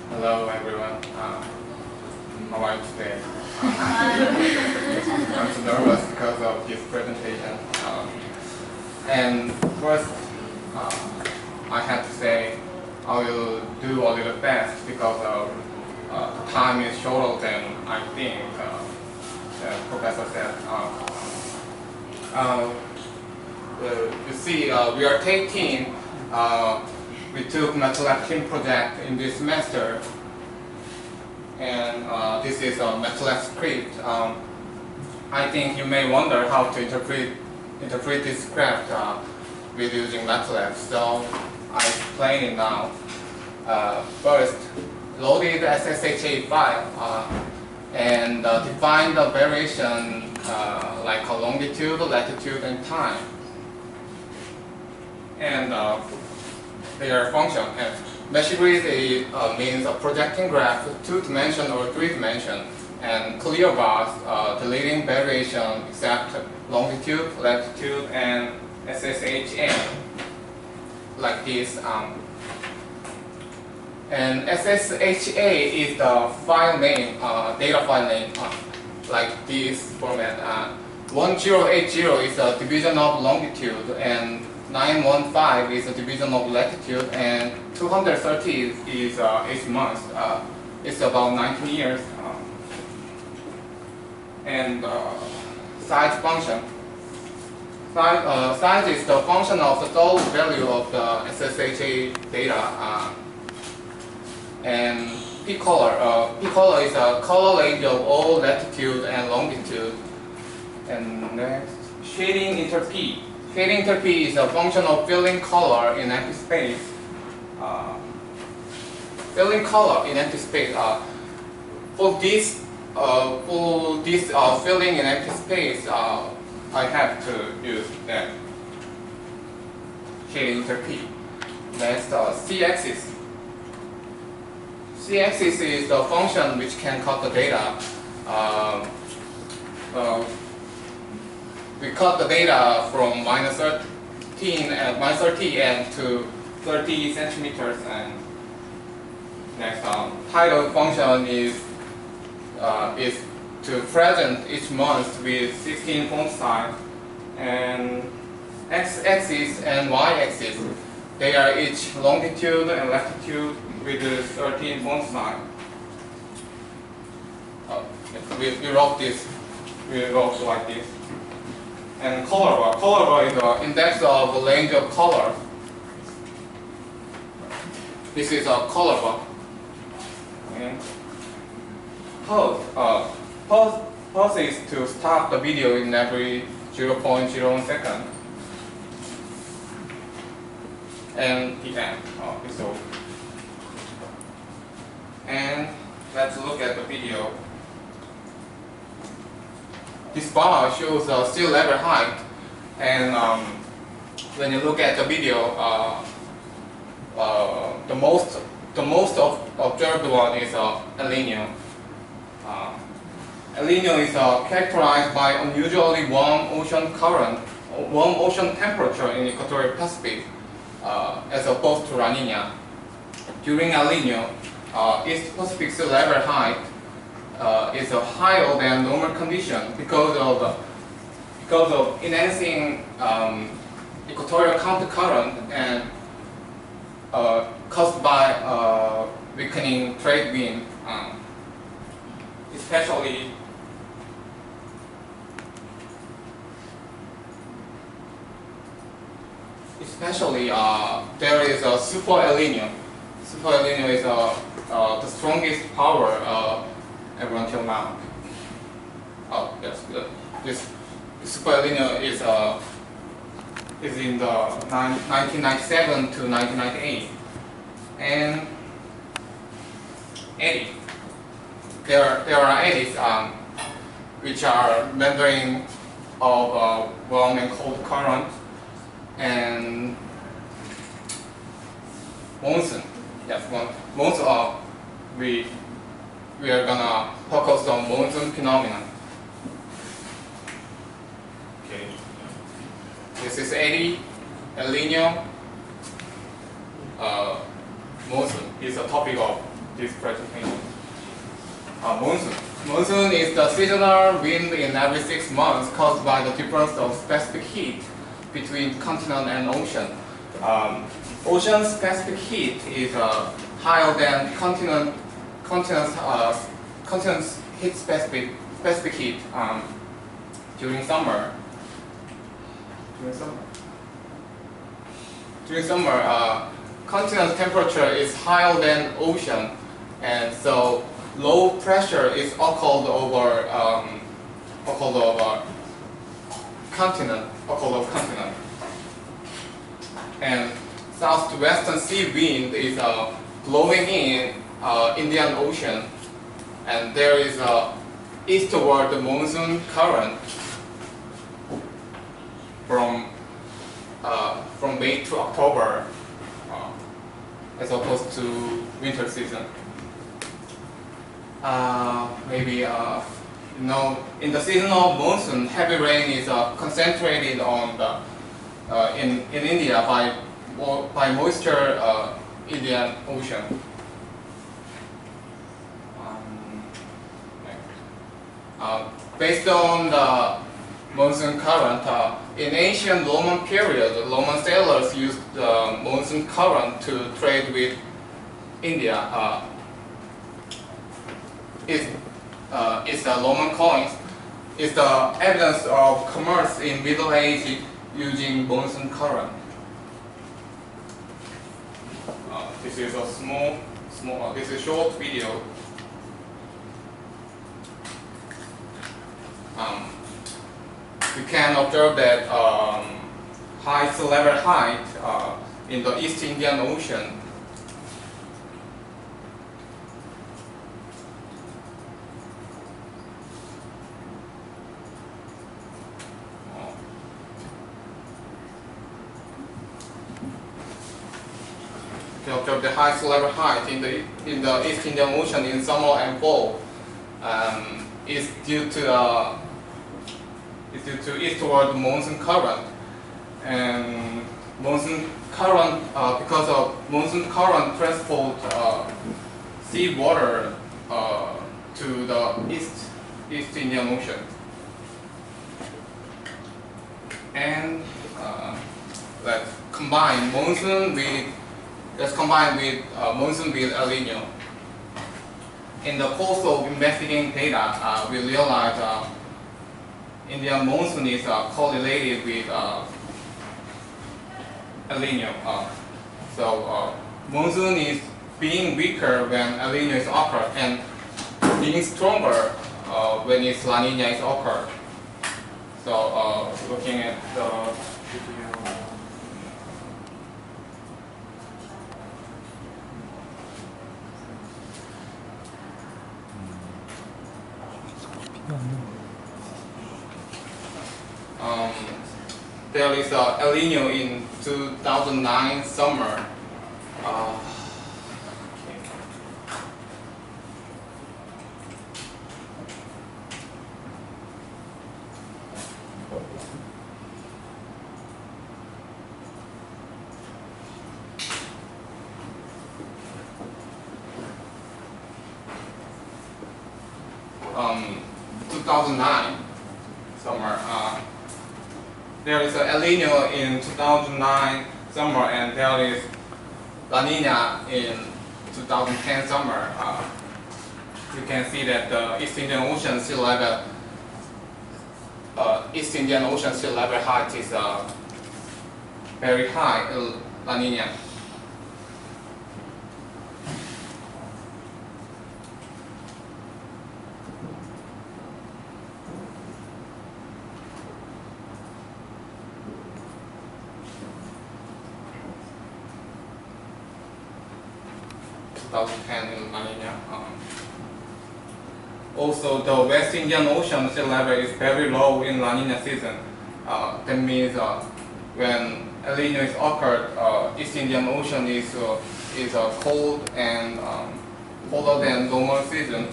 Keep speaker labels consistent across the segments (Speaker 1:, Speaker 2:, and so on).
Speaker 1: Hello everyone. How are you today? I'm so nervous because of this presentation. And first, I have to say I will do a little fast because the time is shorter than I think the professor said. You see, we are taking, we took MATLAB team project in this semester, and this is a MATLAB script. I think you may wonder how to interpret this script with using MATLAB, so I explain it now. First, loaded SSHA file and define the variation like a longitude, latitude, and time, and their function. And mesh grid means a projecting graph, 2-dimension or 3-dimension, and clear bars deleting variation except longitude, latitude, and SSHA, like this. And SSHA is the file name, data file name, like this format. 1080 is a division of longitude, and 915 is a division of latitude, and 230 is 8 months. It's about 19 years. And size function. Size is the function of the total value of the SSHA data. And p-color. P-color is a color range of all latitude and longitude. And next, shading entropy. Shading entropy is a function of filling color in empty space. Filling color in empty space. For this filling in empty space, I have to use that shading entropy. Next, c-axis. C-axis is the function which can cut the data. We cut the data from -30 and to 30 centimeters. And next, title function is to present each month with 16 font size. And x-axis and y-axis, they are each longitude and latitude with 13 font size. We wrote this. We wrote like this. And color bar. Color bar is the index of the range of color. This is a color bar. Okay. Pause is to stop the video in every 0.01 second. And the end. It's over. And let's look at the video. This bar shows sea level height, and when you look at the video, the most observed one is El-Nino. El-Nino is characterized by unusually warm ocean current, warm ocean temperature in equatorial Pacific, as opposed to La Nina. During El-Nino, East Pacific sea level height is higher than normal condition because of enhancing equatorial countercurrent and caused by weakening trade wind, especially there is a super El-Nino. Super El-Nino is the strongest power ever until now. Oh, yes, good. This super El-Nino is in the 1997 to 1998, and eddy. There are eddies which are measuring of warm and cold current, and monsoon. Yes, monsoon. We are gonna focus on monsoon phenomenon. Okay. This is eddy, El-Nino, monsoon is the topic of this presentation. Monsoon. Monsoon is the seasonal wind in every 6 months caused by the difference of specific heat between continent and ocean. Ocean specific heat is higher than continent's heat specific heat during summer. During summer, continent temperature is higher than ocean, and so low pressure is occurred over continent, and southwestern sea wind is blowing in Indian Ocean, and there is a eastward monsoon current from May to October, as opposed to winter season. Maybe in the season of monsoon, heavy rain is concentrated on the in India by moisture Indian Ocean. Based on the monsoon current, in ancient Roman period, Roman sailors used the monsoon current to trade with India. It's the Roman coins. It's the evidence of commerce in Middle Age using monsoon current. This is a this is a short video. We can observe that sea level height in the East Indian Ocean observe the high sea level height in the East Indian Ocean in summer and fall is due to eastward monsoon current, and monsoon current because of monsoon current transport sea water to the East Indian Ocean, and let's combine monsoon with El-Nino. In the course of investigating data, we realized Indian monsoon is correlated with El-Nino. So monsoon is being weaker when El-Nino is occurred, and being stronger when its La Nina is occurred. So looking at the video. There is El-Nino in 2009 summer. Um, 2009 summer. There is an El-Nino in 2009 summer, and there is La Nina in 2010 summer. You can see that the East Indian Ocean sea level height is very high in La Nina. In La Nina. Also, the West Indian Ocean sea level is very low in La Nina season. That means when El-Nino is occurred, East Indian Ocean is cold and colder than normal season.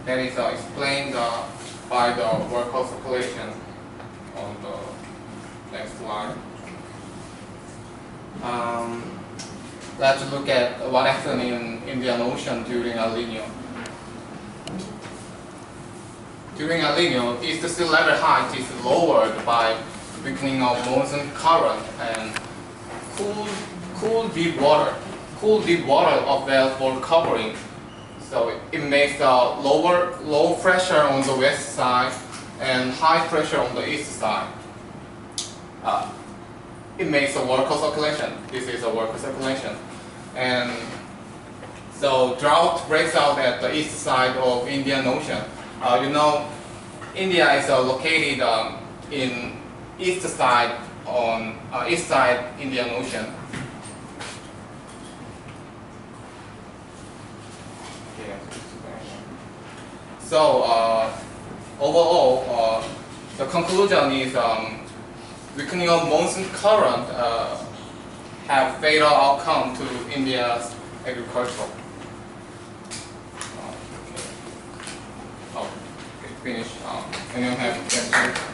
Speaker 1: That is explained by the world circulation on the next slide. Let's look at what happened in Indian Ocean during El-Nino. During El-Nino, east sea level height is lowered by weakening of monsoon current and cool deep water available covering. So it makes low pressure on the west side and high pressure on the east side. It makes a vertical circulation. This is a vertical circulation. And so drought breaks out at the east side of Indian Ocean. You know, India is located in east side Indian Ocean. So overall, the conclusion is weakening of monsoon current have fatal outcome to India's agriculture. Okay, finish. Anyone have questions?